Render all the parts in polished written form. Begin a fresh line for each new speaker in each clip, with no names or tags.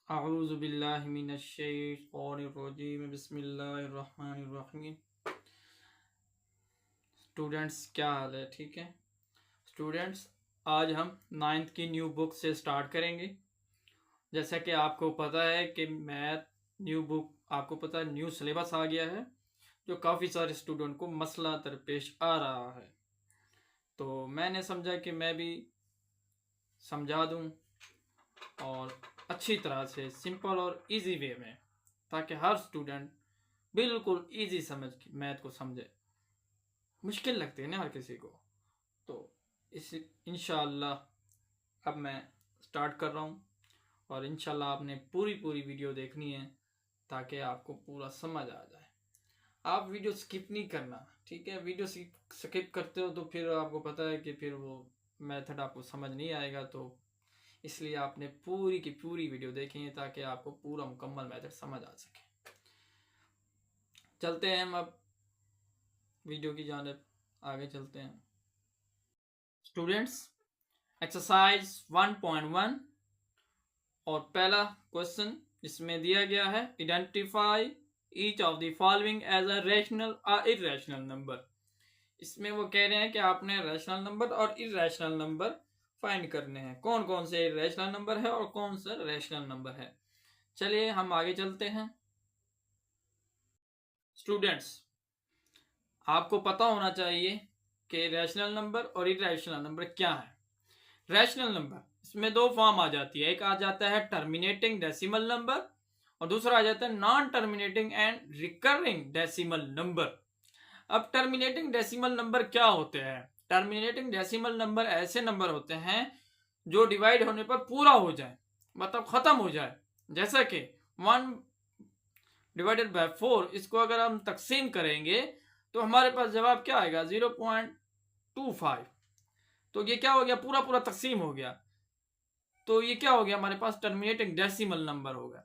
अऊज़ु बिल्लाहि मिनश शैतानिर रजीम बिस्मिल्लाहिर रहमानिर रहीम। स्टूडेंट्स, क्या हाल है? ठीक है स्टूडेंट्स, आज हम 9th की न्यू बुक से स्टार्ट करेंगे। जैसा कि आपको पता है कि मैथ न्यू बुक, आपको पता है न्यू सिलेबस आ गया है, जो काफ़ी सारे स्टूडेंट को मसला दरपेश आ रहा है। तो मैंने समझा कि मैं भी समझा दूं और अच्छी तरह से, सिंपल और इजी वे में, ताकि हर स्टूडेंट बिल्कुल इजी समझ के मैथ को समझे। मुश्किल लगती है ना हर किसी को। तो इस इंशाअल्लाह अब मैं स्टार्ट कर रहा हूँ, और इंशाअल्लाह आपने पूरी वीडियो देखनी है ताकि आपको पूरा समझ आ जाए। आप वीडियो स्किप नहीं करना, ठीक है? वीडियो स्किप करते हो तो फिर आपको पता है कि फिर वो मेथड आपको समझ नहीं आएगा। तो इसलिए आपने पूरी की पूरी वीडियो देखनी है ताकि आपको पूरा मुकम्मल मेथड समझ आ सके। चलते हैं हम अब वीडियो की जानिब आगे चलते हैं। स्टूडेंट्स, एक्सरसाइज 1.1 और पहला क्वेश्चन इसमें दिया गया है, identify each of the following as a rational और इररेशनल नंबर। इसमें वो कह रहे हैं कि आपने रैशनल नंबर और इररेशनल नंबर फाइंड करने हैं। कौन कौन से इररेशनल नंबर है और कौन सा रैशनल नंबर है। चलिए हम आगे चलते हैं। स्टूडेंट्स, आपको पता होना चाहिए कि रैशनल नंबर और इररेशनल नंबर क्या है। रैशनल नंबर, इसमें दो फॉर्म आ जाती है। एक आ जाता है टर्मिनेटिंग डेसिमल नंबर और दूसरा आ जाता है non terminating and recurring decimal number. अब टर्मिनेटिंग डेसिमल नंबर क्या होते हैं? टर्मिनेटिंग डेसिमल नंबर ऐसे नंबर होते हैं जो डिवाइड होने पर पूरा हो जाए, मतलब खत्म हो जाए। जैसा कि 1/4, इसको अगर हम तकसीम करेंगे तो हमारे पास जवाब क्या आएगा? 0.25। तो ये क्या हो गया? पूरा पूरा तकसीम हो गया। तो ये क्या हो गया? हमारे पास टर्मिनेटिंग डेसिमल नंबर होगा।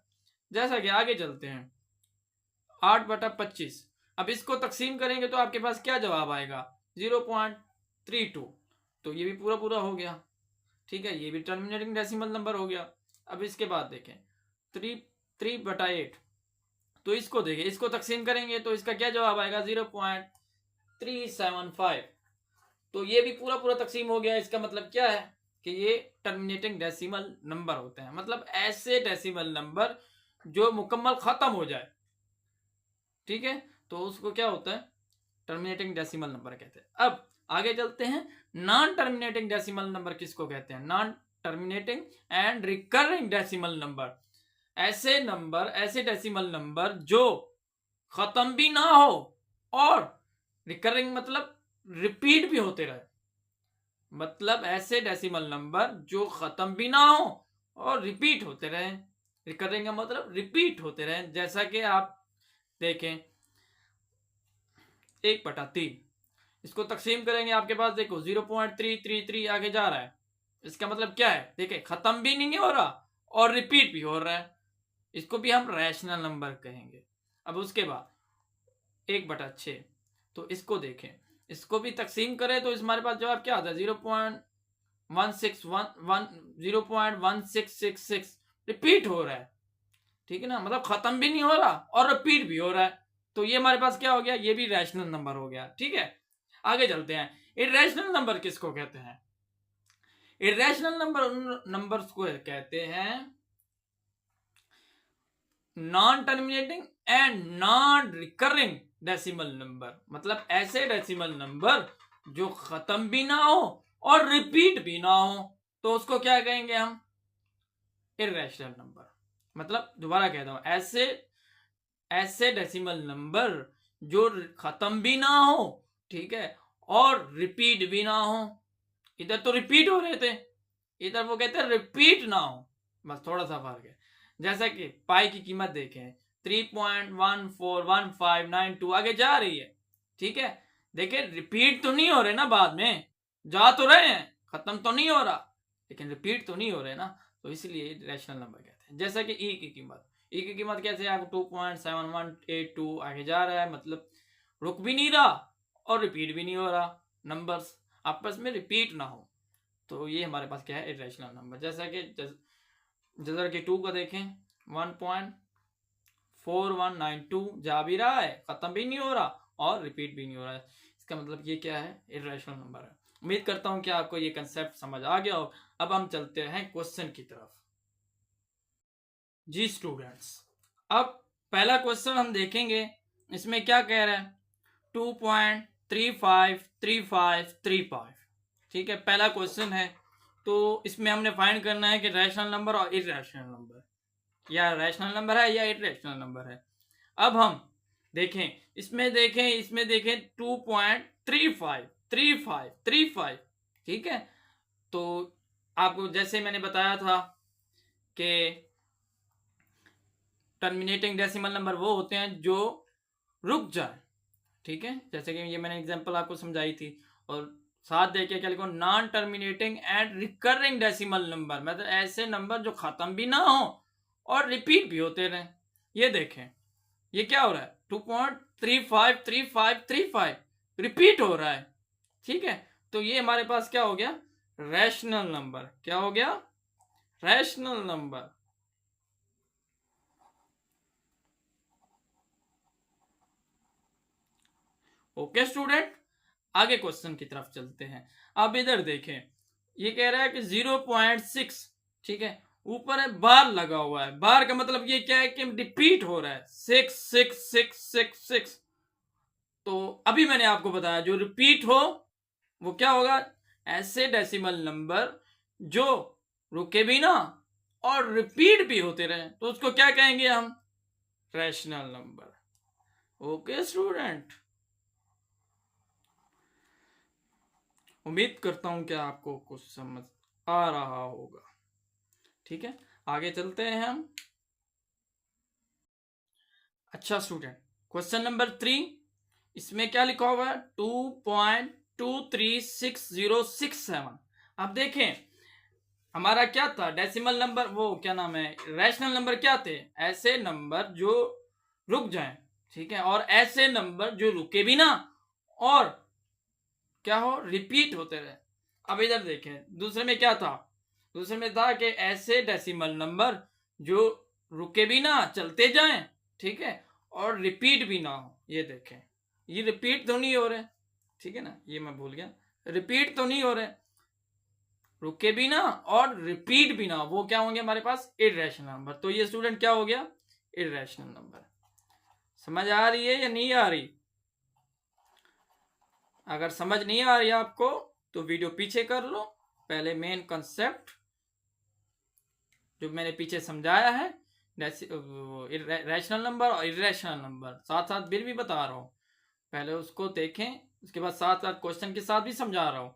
जैसा कि आगे चलते हैं, 8/25। अब इसको तकसीम करेंगे तो आपके पास क्या जवाब आएगा? 0.32। तो ये भी पूरा पूरा हो गया, ठीक है? ये भी टर्मिनेटिंग डेसिमल नंबर हो गया। अब इसके बाद देखें 3/8। तो इसको देखें, इसको तकसीम करेंगे तो इसका क्या जवाब आएगा? 0.375। तो ये भी पूरा पूरा तकसीम हो गया। इसका मतलब क्या है कि ये टर्मिनेटिंग डेसिमल नंबर होते हैं, मतलब ऐसे डेसिमल नंबर जो मुकम्मल खत्म हो जाए, ठीक है? तो उसको क्या होता है? टर्मिनेटिंग डेसिमल नंबर कहते हैं। अब आगे चलते हैं, नॉन टर्मिनेटिंग डेसिमल नंबर किसको कहते हैं? Non terminating and recurring decimal number. ऐसे नंबर, ऐसे डेसिमल नंबर जो खत्म भी ना हो और रिकरिंग मतलब रिपीट भी होते रहे। मतलब ऐसे डेसिमल नंबर जो खत्म भी ना हो और रिपीट होते रहे। रिकरिंग का मतलब रिपीट होते रहे। जैसा कि आप देखें 1/3, इसको तकसीम करेंगे, आपके पास देखो 0.333 आगे जा रहा है। इसका मतलब क्या है? देखिए, खत्म भी नहीं हो रहा और रिपीट भी हो रहा है। इसको भी हम रैशनल नंबर कहेंगे। अब उसके बाद 1/6, तो इसको देखें, इसको भी तकसीम करें तो हमारे पास जवाब क्या आता है? 0.1666 रिपीट हो रहा है, ठीक है ना? मतलब खत्म भी नहीं हो रहा और रिपीट भी हो रहा है। तो ये हमारे पास क्या हो गया? ये भी रैशनल नंबर हो गया, ठीक है? आगे चलते हैं, इरेशनल नंबर किसको कहते हैं? इरेशनल नंबर उन नंबर्स को कहते हैं non terminating and non recurring decimal number. मतलब ऐसे डेसिमल नंबर जो खत्म भी ना हो और रिपीट भी ना हो, तो उसको क्या कहेंगे हम? Irrational number. मतलब दोबारा कहता हूं, ऐसे डेसिमल नंबर जो खत्म भी ना हो, ठीक है, और रिपीट भी ना हो। इधर तो रिपीट हो रहे थे, इधर वो कहते हैं रिपीट ना हो, बस थोड़ा सा फर्क है। जैसा कि पाई की कीमत देखें 3.141592 आगे जा रही है, ठीक है? देखिए, रिपीट तो नहीं हो रहे ना, बाद में जा तो रहे हैं, खत्म तो नहीं हो रहा, लेकिन रिपीट तो नहीं हो रहे ना। तो इसलिए रैशनल नंबर कहते हैं। जैसा कि ई की कीमत कैसे है? 2.7182 आगे जा रहा है, मतलब रुक भी नहीं रहा और रिपीट भी नहीं हो रहा, नंबर्स आपस में रिपीट ना हो। तो ये हमारे पास क्या है? Irrational number. जैसा कि जजर के 2 का देखें 1.4192 जा भी रहा है, खत्म भी नहीं हो रहा और रिपीट भी नहीं हो रहा है। इसका मतलब ये क्या है, इर्रेशनल नंबर है। उम्मीद करता हूं कि आपको ये कंसेप्ट समझ आ गया हो। अब हम चलते हैं क्वेश्चन की तरफ। जी स्टूडेंट्स, अब पहला क्वेश्चन हम देखेंगे। इसमें क्या कह रहा है, 2.353535, ठीक है, पहला क्वेश्चन है। तो इसमें हमने फाइंड करना है कि रैशनल नंबर और इर्रेशनल नंबर, या रैशनल नंबर है या इर्रेशनल नंबर है। अब हम देखें, इसमें देखें 2.353535, ठीक है। तो आपको जैसे मैंने बताया था कि टर्मिनेटिंग डेसिमल नंबर वो होते हैं जो रुक जाए, ठीक है, जैसे कि ये मैंने एग्जांपल आपको समझाई थी। और साथ देखिए क्या लिखो, non terminating and recurring decimal number, मतलब ऐसे नंबर जो खत्म भी ना हो और रिपीट भी होते रहे। ये देखें, ये क्या हो रहा है, 2.353535 रिपीट हो रहा है, ठीक है। तो ये हमारे पास क्या हो गया, रैशनल नंबर। क्या हो गया, रैशनल नंबर। ओके स्टूडेंट, आगे क्वेश्चन की तरफ चलते हैं। अब इधर देखें, ये कह रहा है कि 0.6, ठीक है, ऊपर है बार लगा हुआ है। बार का मतलब ये क्या है कि रिपीट हो रहा है, 6 तो अभी मैंने आपको बताया जो रिपीट हो वो क्या होगा, ऐसे डेसिमल नंबर जो रुके भी ना और रिपीट भी होते रहे, तो उसको क्या कहेंगे हम, रैशनल नंबर। ओके स्टूडेंट, उम्मीद करता हूं कि आपको कुछ समझ आ रहा होगा, ठीक है। आगे चलते हैं हम। अच्छा स्टूडेंट, क्वेश्चन नंबर 3, इसमें क्या लिखा हुआ है, 2.236067। अब देखें, हमारा क्या था डेसिमल नंबर, वो क्या नाम है, रैशनल नंबर क्या थे, ऐसे नंबर जो रुक जाएं, ठीक है, और ऐसे नंबर जो रुके भी ना और क्या हो, रिपीट होते रहे। अब इधर देखें, दूसरे में क्या था, दूसरे में था कि ऐसे डेसिमल नंबर जो रुके भी ना, चलते जाएं, ठीक है, और रिपीट भी ना हो। ये देखें, ये रिपीट तो नहीं हो रहे, ठीक है ना, ये मैं भूल गया, रिपीट तो नहीं हो रहे, रुके भी ना और रिपीट भी ना, वो क्या होंगे हमारे पास, इर्रेशनल नंबर। तो ये स्टूडेंट क्या हो गया, इर्रेशनल नंबर। समझ आ रही है या नहीं आ रही? अगर समझ नहीं आ रही आपको तो वीडियो पीछे कर लो, पहले मेन कंसेप्ट जो मैंने पीछे समझाया है, रैशनल नंबर और इर्रेशनल नंबर, साथ साथ बिल भी बता रहा हूँ, पहले उसको देखें, उसके बाद साथ साथ क्वेश्चन के साथ भी समझा रहा हूँ।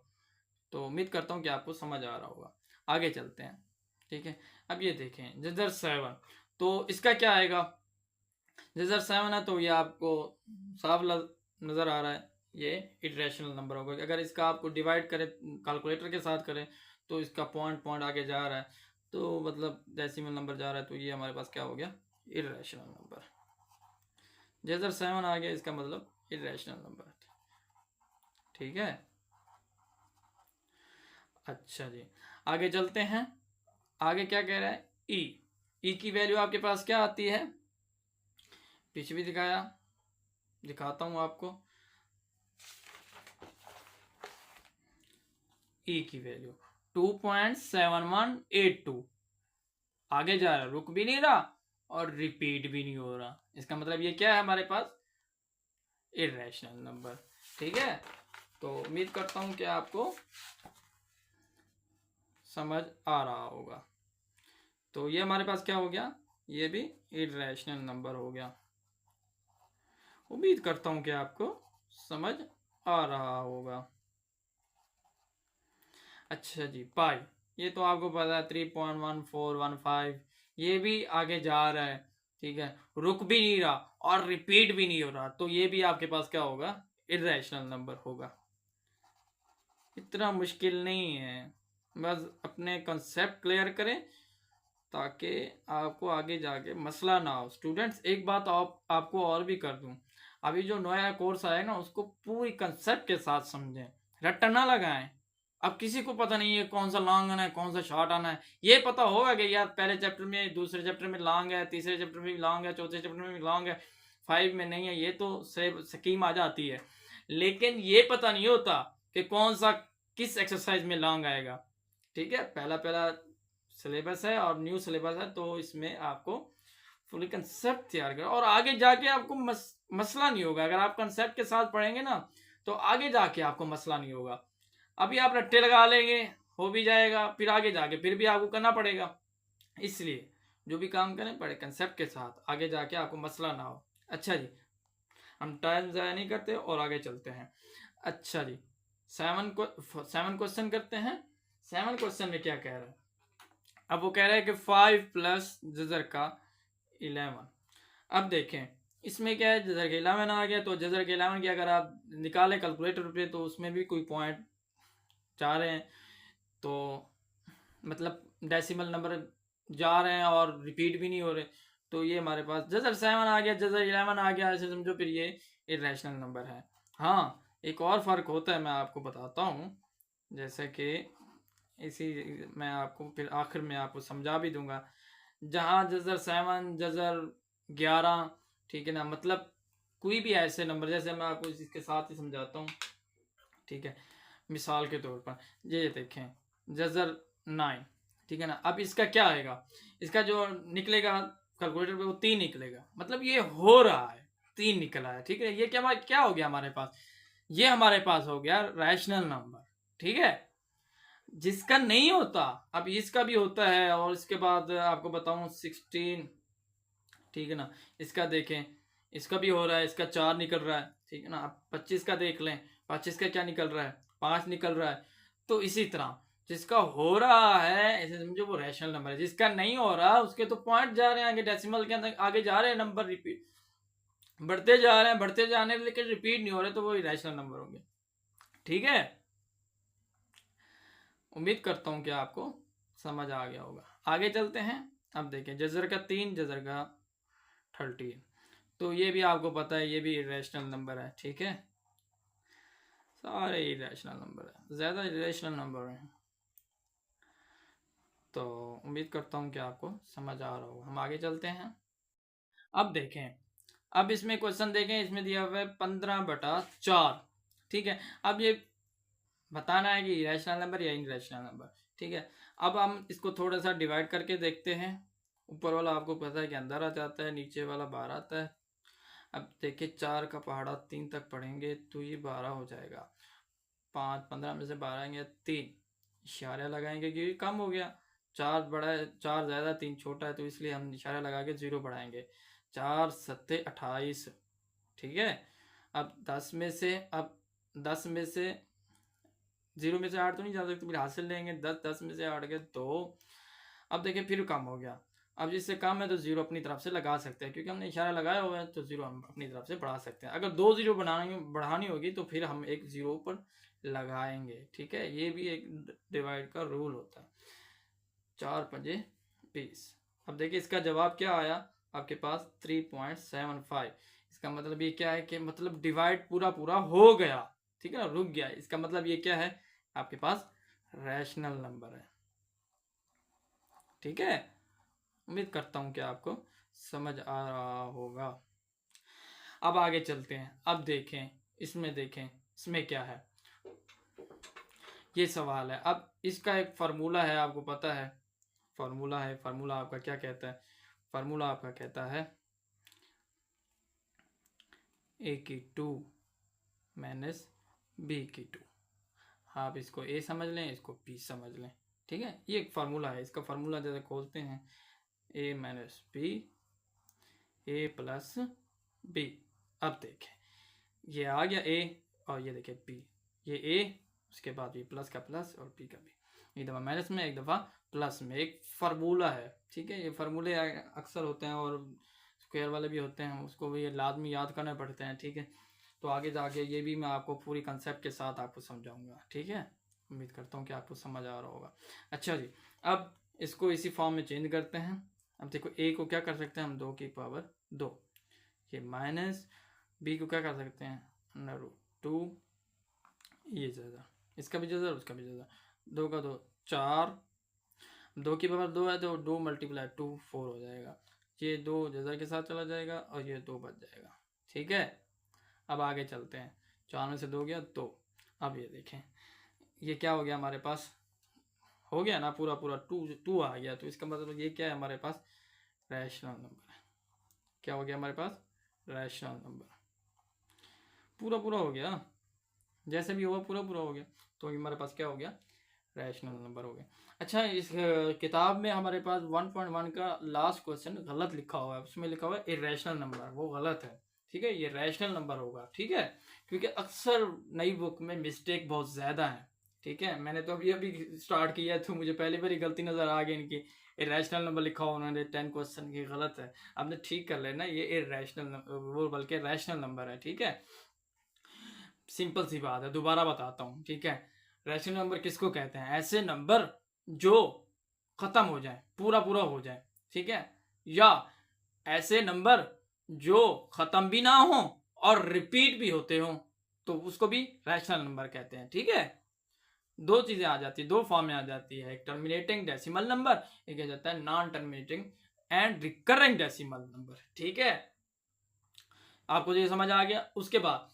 तो उम्मीद करता हूँ कि आपको समझ आ रहा होगा। आगे चलते हैं, ठीक है। अब ये देखें जिधर 7, तो इसका क्या आएगा, जिधर 7 है तो ये आपको साफ नजर आ रहा है, ये इटरेशनल नंबर होगा। अगर इसका आपको डिवाइड करें कैलकुलेटर के साथ करें तो इसका पॉइंट पॉइंट आगे जा रहा है, तो मतलब डेसिमल नंबर जा रहा है, तो ये हमारे पास क्या हो गया, इरेशनल नंबर। जैसे 7 आ गया इसका मतलब इरेशनल नंबर, ठीक है। अच्छा जी, आगे चलते हैं। आगे क्या कह रहा है, ई की वैल्यू आपके पास क्या आती है, पीछे भी दिखाता हूं आपको। ई की वैल्यू 2.7182, आगे जा रहा, रुक भी नहीं रहा और रिपीट भी नहीं हो रहा। इसका मतलब ये क्या है हमारे पास, इरेशनल नंबर, ठीक है। तो उम्मीद करता हूं कि आपको समझ आ रहा होगा। तो ये हमारे पास क्या हो गया, ये भी इरेशनल नंबर हो गया। उम्मीद करता हूं कि आपको समझ आ रहा होगा। अच्छा जी, पाई, ये तो आपको पता है 3.1415, ये भी आगे जा रहा है, ठीक है, रुक भी नहीं रहा और रिपीट भी नहीं हो रहा, तो ये भी आपके पास क्या होगा, इरेशनल नंबर होगा। इतना मुश्किल नहीं है, बस अपने कंसेप्ट क्लियर करें ताकि आपको आगे जाके मसला ना हो। स्टूडेंट्स, एक बात आपको और भी कर दूं, अभी जो नया कोर्स आएगा ना उसको पूरी कंसेप्ट के साथ समझें, रट्टा ना लगाएं। अब किसी को पता नहीं है कौन सा लॉन्ग आना है कौन सा शॉर्ट आना है। ये पता होगा कि यार पहले चैप्टर में, दूसरे चैप्टर में लॉन्ग है, तीसरे चैप्टर में भी लॉन्ग है, चौथे चैप्टर में भी लॉन्ग है, 5 में नहीं है, ये तो स्कीम आ जाती है। लेकिन ये पता नहीं होता कि कौन सा किस एक्सरसाइज में लॉन्ग आएगा। ठीक है, पहला पहला सिलेबस है और न्यू सिलेबस है, तो इसमें आपको फुली कंसेप्ट तैयार करो और आगे जाके आपको मसला नहीं होगा। अगर आप कंसेप्ट के साथ पढ़ेंगे ना तो आगे जाके आपको मसला नहीं होगा। अभी आप रट्टे लगा लेंगे, हो भी जाएगा, फिर आगे जाके फिर भी आपको करना पड़ेगा। इसलिए जो भी काम करें पढ़े कंसेप्ट के साथ, आगे जाके आपको मसला ना हो। अच्छा जी, हम टाइम ज़ाया नहीं करते और आगे चलते हैं। अच्छा जी, 7 क्वेश्चन करते हैं। 7 क्वेश्चन में क्या कह रहा है? अब वो कह रहा है कि 5 प्लस जजर का 11। अब देखें इसमें क्या है, जजर के 11 आ गया, तो जजर के 11 की अगर आप निकालें कैलकुलेटर पे तो उसमें भी कोई पॉइंट जा रहे हैं, तो मतलब डेसिमल नंबर जा रहे हैं और रिपीट भी नहीं हो रहे, तो ये हमारे पास जजर 7 आ गया, जजर 11 आ गया, ऐसे समझो फिर ये इरेशनल नंबर है। हाँ, एक और फ़र्क होता है, मैं आपको बताता हूँ, जैसे कि इसी मैं आपको फिर आखिर में आपको समझा भी दूंगा। जहाँ जजर 7, जजर 11, ठीक है ना, मतलब कोई भी ऐसे नंबर, जैसे मैं आपको इसके साथ ही समझाता हूँ। ठीक है, मिसाल के तौर पर ये देखें जजर 9, ठीक है ना। अब इसका क्या आएगा, इसका जो निकलेगा कैलकुलेटर पे वो 3 निकलेगा, मतलब ये हो रहा है 3 निकला है। ठीक है, ये क्या हो गया हमारे पास, ये हमारे पास हो गया रैशनल नंबर। ठीक है, जिसका नहीं होता, अब इसका भी होता है, और इसके बाद आपको बताऊं 16, ठीक है ना, इसका देखें, इसका भी हो रहा है, इसका 4 निकल रहा है। ठीक है ना, अब 25 का देख लें, 25 का क्या निकल रहा है, 5 निकल रहा है। तो इसी तरह जिसका हो रहा है ऐसे समझो वो रैशनल नंबर है, जिसका नहीं हो रहा उसके तो पॉइंट जा रहे हैं आगे, डेसिमल के अंदर आगे जा रहे हैं, नंबर रिपीट बढ़ते जा रहे हैं, बढ़ते जाने, लेकिन रिपीट नहीं हो रहे, तो वो इरेशनल नंबर होंगे। ठीक है, उम्मीद करता हूँ कि आपको समझ आ गया होगा। आगे चलते हैं। अब देखें जजर का 3, जजर का 13, तो ये भी आपको पता है ये भी इरेशनल नंबर है। ठीक है, सारे इरेशनल नंबर है, ज़्यादा इरेशनल नंबर हैं, तो उम्मीद करता हूँ कि आपको समझ आ रहा होगा। हम आगे चलते हैं। अब देखें, अब इसमें क्वेश्चन देखें, इसमें दिया हुआ है 15/4। ठीक है, अब ये बताना है कि इरेशनल नंबर या इनरेशनल नंबर। ठीक है, अब हम इसको थोड़ा सा डिवाइड करके देखते हैं। ऊपर वाला आपको पता है कि अंदर आ जाता है, नीचे वाला बाहर आता है। अब देखिए 4 का पहाड़ा 3 तक पढ़ेंगे तो ये 12 हो जाएगा। 5 15 में से 12 आएंगे 3, इशारा लगाएंगे क्योंकि कम हो गया। 4 बड़ा है, 4 ज़्यादा 3 छोटा है, तो इसलिए हम इशारा लगा के 0 बढ़ाएंगे। 4 7 28। ठीक है, अब 10 में से, अब 10 में से 0 में से 8 तो नहीं जा सकते, फिर हासिल लेंगे 10, 10 में से 8 गए 2। अब देखिए फिर कम हो गया, अब जिससे कम है तो 0 अपनी तरफ से लगा सकते हैं, क्योंकि हमने इशारा लगाया हुआ है, तो 0 हम अपनी तरफ से बढ़ा सकते हैं। अगर 2 0 बढ़ानी होगी तो फिर हम एक 0 ऊपर लगाएंगे। ठीक है, ये भी एक डिवाइड का रूल होता है। 4 पंजे 20। अब देखिए इसका जवाब क्या आया आपके पास, 3.75। इसका मतलब ये क्या है कि मतलब डिवाइड पूरा पूरा हो गया। ठीक है ना, रुक गया, इसका मतलब ये क्या है, आपके पास रैशनल नंबर है। ठीक है, उम्मीद करता हूं कि आपको समझ आ रहा होगा। अब आगे चलते हैं। अब देखें, इसमें क्या है, ये सवाल है। अब इसका एक फार्मूला है, आपको पता है फार्मूला है। फार्मूला आपका क्या कहता है, फार्मूला आपका कहता है a की 2 माइनस b की 2। आप इसको a समझ लें, इसको b समझ लें। ठीक है, ये एक फार्मूला है। इसका फार्मूला जैसे खोलते हैं, a माइनस बी, a प्लस b। अब देखें ये आ गया a, और ये देखिए b, ये a, उसके बाद ये प्लस का प्लस और b का b, एक दफ़ा माइनस में एक दफ़ा प्लस में, एक फार्मूला है। ठीक है, ये फार्मूले अक्सर होते हैं और स्क्वायर वाले भी होते हैं, उसको भी लाजमी याद करने पड़ते हैं। ठीक है, तो आगे जाके ये भी मैं आपको पूरी कंसेप्ट के साथ आपको समझाऊंगा। ठीक है, उम्मीद करता हूँ कि आपको समझ आ रहा होगा। अच्छा जी, अब इसको इसी फॉर्म में चेंज करते हैं। अब देखो a को क्या कर सकते हैं हम, 2 की पावर 2, ये माइनस b को क्या कर सकते हैं, √2, ये ज़्यादा। इसका भी जज़र उसका भी जज़र, 2 का 2 4, 2 की पावर 2 है तो 2 मल्टीप्लाई 2 4 हो जाएगा। ये 2 जज़र के साथ चला जाएगा और ये 2 बच जाएगा। ठीक है, अब आगे चलते हैं। 4 में से 2 गया 2। अब ये देखें, ये क्या हो गया हमारे पास, हो गया ना पूरा पूरा 2 आ गया। तो इसका मतलब ये क्या है, हमारे पास रैशनल नंबर है। क्या हो गया हमारे पास, रैशनल नंबर। पूरा पूरा हो गया, जैसे भी हुआ पूरा पूरा हो गया। तो हमारे पास क्या हो गया, रैशनल नंबर हो गया। अच्छा, इस किताब में हमारे पास 1.1 का लास्ट क्वेश्चन गलत लिखा हुआ है। उसमें लिखा हुआ है इरेशनल नंबर, वो गलत है। ठीक है, ये रैशनल नंबर होगा। ठीक है, क्योंकि अक्सर नई बुक में मिस्टेक बहुत ज़्यादा है। ठीक है, मैंने तो अभी अभी स्टार्ट किया है तो मुझे पहली बार ही गलती नज़र आ गई इनकी। इरेशनल नंबर लिखा हुआ उन्होंने 10 क्वेश्चन की, गलत है। आपने ठीक कर लेना, ये इरेशनल वो बल्कि रैशनल नंबर है। ठीक है, सिंपल सी बात है, दोबारा बताता हूँ। ठीक है, रैशनल नंबर किसको कहते हैं, ऐसे नंबर जो खत्म हो जाए, पूरा पूरा हो जाए। ठीक है, या ऐसे नंबर जो खत्म भी ना हो और रिपीट भी होते हो, तो उसको भी रैशनल नंबर कहते हैं। ठीक है, दो चीजें आ जाती है, दो फॉर्म में आ जाती है, एक टर्मिनेटिंग डेसिमल नंबर, एक आ जाता है non terminating and recurring decimal number. ठीक है, आपको ये समझ आ गया। उसके बाद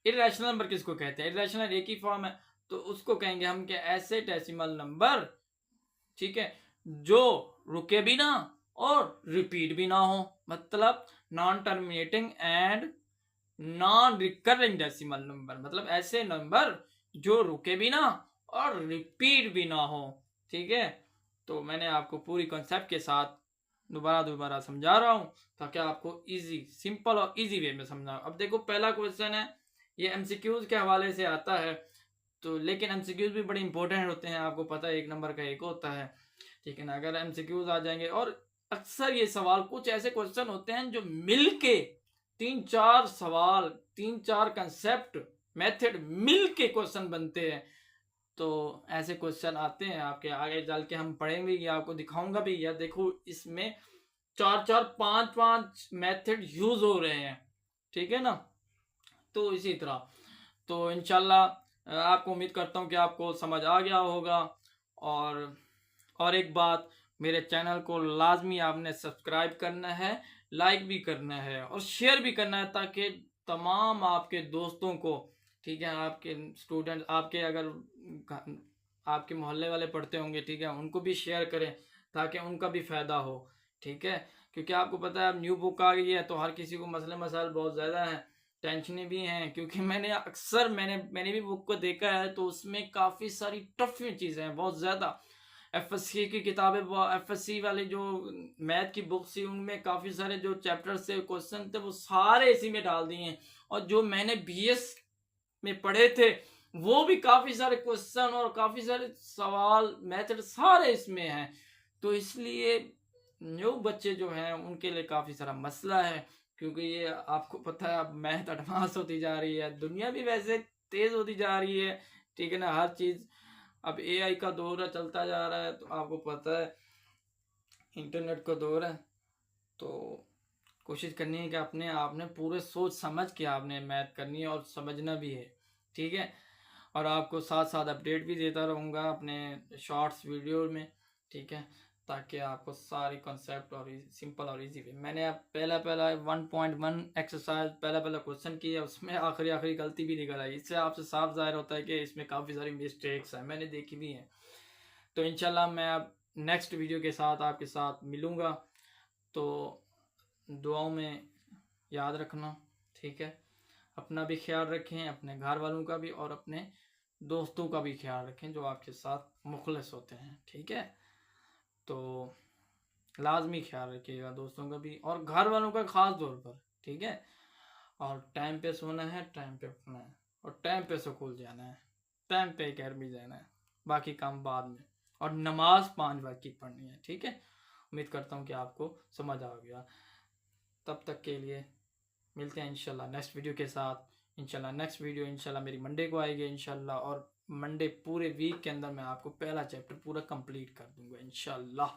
इरेशनल नंबर किसको कहते हैं, इरेशनल एक ही फॉर्म है, तो उसको कहेंगे हम क्या, ऐसे डेसिमल नंबर, ठीक है, जो रुके भी ना और रिपीट भी ना हो, मतलब non terminating and non recurring decimal number, मतलब ऐसे नंबर जो रुके भी ना और रिपीट भी ना हो। ठीक है, तो मैंने आपको पूरी कॉन्सेप्ट के साथ दोबारा समझा रहा हूं ताकि आपको इजी, सिंपल और इजी वे में समझा। अब देखो, पहला क्वेश्चन है, ये एमसीक्यूज के हवाले से आता है, तो लेकिन एमसीक्यूज भी बड़े इंपॉर्टेंट होते हैं, आपको पता है, एक नंबर का एक होता है। ठीक है ना, अगर एमसीक्यूज आ जाएंगे, और अक्सर ये सवाल कुछ ऐसे क्वेश्चन होते हैं जो मिलके 3-4 सवाल, 3-4 कंसेप्ट, मेथड मिलके क्वेश्चन बनते हैं। तो ऐसे क्वेश्चन आते हैं आपके आगे चल के, हम पढ़ेंगे, ये आपको दिखाऊंगा भी। यार देखो, इसमें 4-4 5-5 मेथड यूज हो रहे हैं। ठीक है ना, तो इसी तरह, तो इंशाल्लाह आपको उम्मीद करता हूँ कि आपको समझ आ गया होगा। और एक बात, मेरे चैनल को लाजमी आपने सब्सक्राइब करना है, लाइक भी करना है और शेयर भी करना है, ताकि तमाम आपके दोस्तों को, ठीक है, आपके स्टूडेंट, आपके अगर आपके मोहल्ले वाले पढ़ते होंगे, ठीक है, उनको भी शेयर करें ताकि उनका भी फ़ायदा हो। ठीक है, क्योंकि आपको पता है अब न्यू बुक आ गई है, तो हर किसी को मसले मसाइल बहुत ज़्यादा हैं, टेंशनें भी हैं। क्योंकि मैंने भी बुक को देखा है, तो उसमें काफ़ी सारी टफ चीज़ें हैं, बहुत ज़्यादा। एफएससी की किताबें, एफएससी वाली जो मैथ की बुक्स थी, उनमें काफ़ी सारे जो चैप्टर्स थे, क्वेश्चन थे, वो सारे इसी में डाल दिए हैं। और जो मैंने बीएस में पढ़े थे, वो भी काफ़ी सारे क्वेश्चन और काफ़ी सारे सवाल, मेथड सारे इसमें हैं। तो इसलिए न्यू बच्चे जो हैं उनके लिए काफ़ी सारा मसला है, क्योंकि ये आपको पता है अब मैथ एडवांस होती जा रही है, दुनिया भी वैसे तेज़ होती जा रही है। ठीक है ना, हर चीज़ अब एआई का दौर चलता जा रहा है, तो आपको पता है इंटरनेट का दौर है। तो कोशिश करनी है कि अपने आपने पूरे सोच समझ के आपने मैथ करनी है और समझना भी है। ठीक है, और आपको साथ साथ अपडेट भी देता रहूँगा अपने शॉर्ट्स वीडियो में। ठीक है, ताकि आपको सारे कॉन्सेप्ट और सिंपल और इजी वे। मैंने अब पहला 1.1 एक्सरसाइज पहला क्वेश्चन किया, उसमें आखिरी गलती भी निकल आई। इससे आपसे साफ जाहिर होता है कि इसमें काफ़ी सारी मिस्टेक्स हैं, मैंने देखी भी हैं। तो इंशाल्लाह मैं अब नेक्स्ट वीडियो के साथ आपके साथ मिलूँगा, तो दुआओं में याद रखना। ठीक है, अपना भी ख्याल रखें, अपने घर वालों का भी, और अपने दोस्तों का भी ख्याल रखें जो आपके साथ मुखलिस होते हैं। ठीक है, तो लाजमी ख्याल रखिएगा दोस्तों का भी और घर वालों का ख़ास तौर पर। ठीक है, और टाइम पे सोना है, टाइम पे उठना है, और टाइम पे स्कूल जाना है, टाइम पे घर भी जाना है, बाकी काम बाद में। और नमाज 5 वक्त की पढ़नी है। ठीक है, उम्मीद करता हूँ कि आपको समझ आ गया। तब तक के लिए मिलते हैं इंशाल्लाह नेक्स्ट वीडियो के साथ। इंशाल्लाह नेक्स्ट वीडियो इंशाल्लाह मेरी मंडे को आएगी इंशाल्लाह, और मंडे पूरे वीक के अंदर मैं आपको पहला चैप्टर पूरा कंप्लीट कर दूंगा इंशाल्लाह,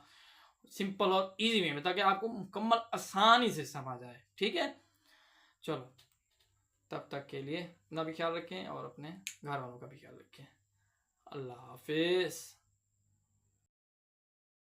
सिंपल और इजी वे में, ताकि आपको मुकम्मल आसानी से समझ आए। ठीक है, चलो, तब तक के लिए अपना भी ख्याल रखें और अपने घर वालों का भी ख्याल रखें। अल्लाह हाफिज़।